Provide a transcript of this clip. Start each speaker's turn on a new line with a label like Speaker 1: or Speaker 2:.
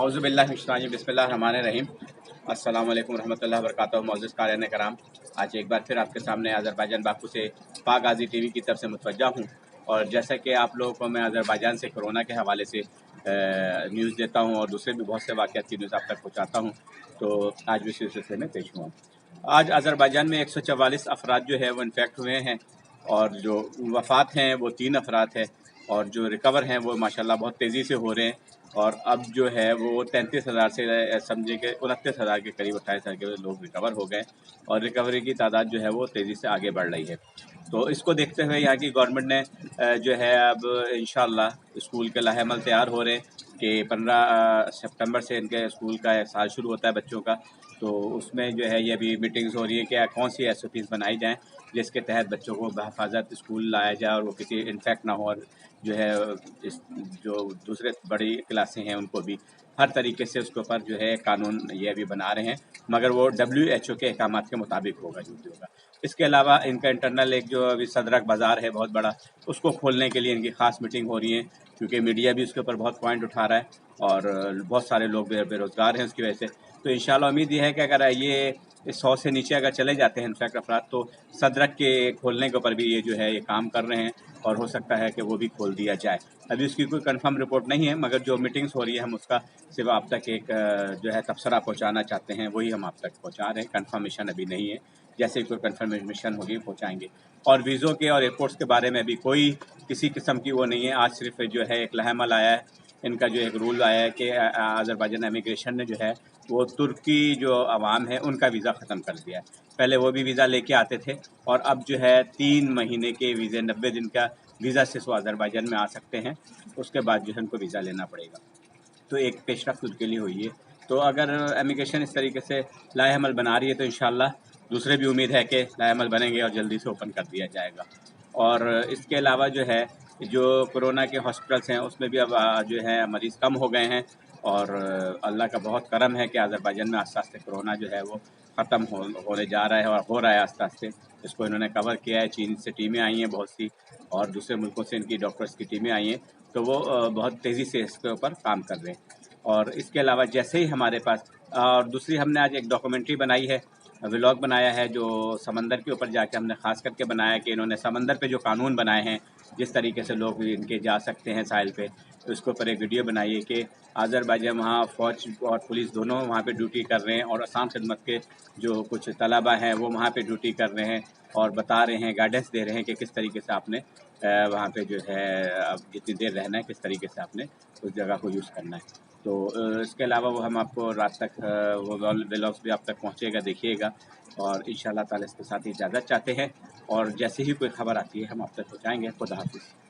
Speaker 1: औज़ुबिल्लाहि मिनश्शैतानिर रजीम बिस्मिल्लाहिर्रहमानिर्रहीम। अस्सलाम वालेकुम रहमतुल्लाहि व बरकातहू। मौजूद क़ारिन कराम, आज एक बार फिर आपके सामने अज़रबैजान बाकू से पाक गाज़ी टीवी की तरफ से मुतवज्जा हूँ। और जैसा कि आप लोगों को मैं अज़रबैजान से कोरोना के हवाले से न्यूज़ देता हूँ और दूसरे भी बहुत से वाक़यात की न्यूज़ आप तक पहुँचाता हूँ, तो आज भी इसी सिलसिले में पेश हुआ। आज अज़रबैजान में 144 अफराद जो है वो इन्फेक्ट हुए हैं और जो वफ़ात हैं वो 3 अफराद हैं और जो रिकवर हैं वो माशाल्लाह बहुत तेज़ी से हो रहे हैं। और अब जो है वो 33,000 से समझे कि 29,000 के करीब 28,000 के लोग रिकवर हो गए और रिकवरी की तादाद जो है वो तेज़ी से आगे बढ़ रही है। तो इसको देखते हुए यहाँ की गवर्नमेंट ने जो है अब इंशाअल्लाह स्कूल के लाहेमल तैयार हो रहे हैं कि 15 सितंबर से इनके स्कूल का साल शुरू होता है बच्चों का। तो उसमें जो है ये अभी मीटिंग्स हो रही है कि कौन सी SOPs बनाई जाएँ जिसके तहत बच्चों को बहिफाज़त स्कूल लाया जाए और वो किसी इन्फेक्ट ना हो, और जो है इस जो दूसरे बड़ी क्लासें हैं उनको भी हर तरीके से उसके ऊपर जो है कानून ये अभी बना रहे हैं, मगर वो WHO के अहकामात के मुताबिक होगा जो भी होगा। इसके अलावा इनका इंटरनल एक जो अभी सदरक बाज़ार है बहुत बड़ा, उसको खोलने के लिए इनकी ख़ास मीटिंग हो रही है, क्योंकि मीडिया भी उसके ऊपर बहुत पॉइंट उठा रहा है और बहुत सारे लोग बेरोज़गार हैं उसकी वजह से। तो इंशाल्लाह उम्मीद ये है कि अगर ये 100 से नीचे अगर चले जाते हैं इनफैक्ट अफराद, तो सदरक के खोलने के ऊपर भी ये जो है ये काम कर रहे हैं और हो सकता है कि वो भी खोल दिया जाए। अभी उसकी कोई कंफर्म रिपोर्ट नहीं है, मगर जो मीटिंग्स हो रही है हम उसका सिर्फ आप तक एक जो है तबसरा पहुंचाना चाहते हैं, वही हम आप तक पहुंचा रहे हैं। कंफर्मेशन अभी नहीं है, जैसे ही कोई कंफर्मेशन होगी पहुंचाएंगे। और वीज़ों के और एयरपोर्ट्स के बारे में अभी कोई किसी किस्म की वो नहीं है। आज सिर्फ जो है एक लाहेमल आया है, इनका जो एक रूल आया है कि अज़रबैजान इमिग्रेशन ने जो है वो तुर्की जो अवाम है उनका वीज़ा ख़त्म कर दिया है। पहले वो भी वीज़ा लेके आते थे और अब जो है 3 महीने के वीज़े 90 दिन का वीज़ा से वो अज़रबैजान में आ सकते हैं, उसके बाद जो है उनको वीज़ा लेना पड़ेगा। तो एक पेशरफ्त उनके लिए हुई है। तो अगर इमिग्रेशन इस तरीके से लाएअमल बना रही है तो इंशाअल्लाह दूसरे भी उम्मीद है कि लाएअमल बनेंगे और जल्दी से ओपन कर दिया जाएगा। और इसके अलावा जो है जो कोरोना के हॉस्पिटल्स हैं उसमें भी अब जो है मरीज़ कम हो गए हैं और अल्लाह का बहुत करम है कि अज़रबैजान में आस्ते आस्ते कोरोना जो है वो ख़त्म होने जा रहा है और हो रहा है आस्ते आस्ते। इसको इन्होंने कवर किया है। चीन से टीमें आई हैं बहुत सी और दूसरे मुल्कों से इनकी डॉक्टर्स की टीमें आई हैं, तो वो बहुत तेज़ी से इसके ऊपर काम कर रहे हैं। और इसके अलावा जैसे ही हमारे पास और दूसरी हमने आज एक डॉक्यूमेंट्री बनाई है, व्लॉग बनाया है, जो समंदर के ऊपर जाके हमने ख़ास करके बनाया कि इन्होंने समंदर पे जो कानून बनाए हैं, जिस तरीके से लोग इनके जा सकते हैं साहिल पे, तो इसके ऊपर एक वीडियो बनाई है कि अज़रबैजान वहाँ फ़ौज और पुलिस दोनों वहाँ पे ड्यूटी कर रहे हैं और आसान खिदमत के जो कुछ तलबा हैं वो वहाँ पे ड्यूटी कर रहे हैं और बता रहे हैं, गाइडेंस दे रहे हैं कि किस तरीके से आपने वहाँ पे जो है अब जितनी देर रहना है, किस तरीके से आपने उस जगह को यूज़ करना है। तो इसके अलावा वो हम आपको रात तक वो व्लॉग्स भी आप तक पहुँचेगा, देखिएगा। और इंशाअल्लाह ताला इसके साथ ही इजाज़त चाहते हैं और जैसे ही कोई ख़बर आती है हम आप तक पहुँचाएँगे। खुदा हाफ़िज़।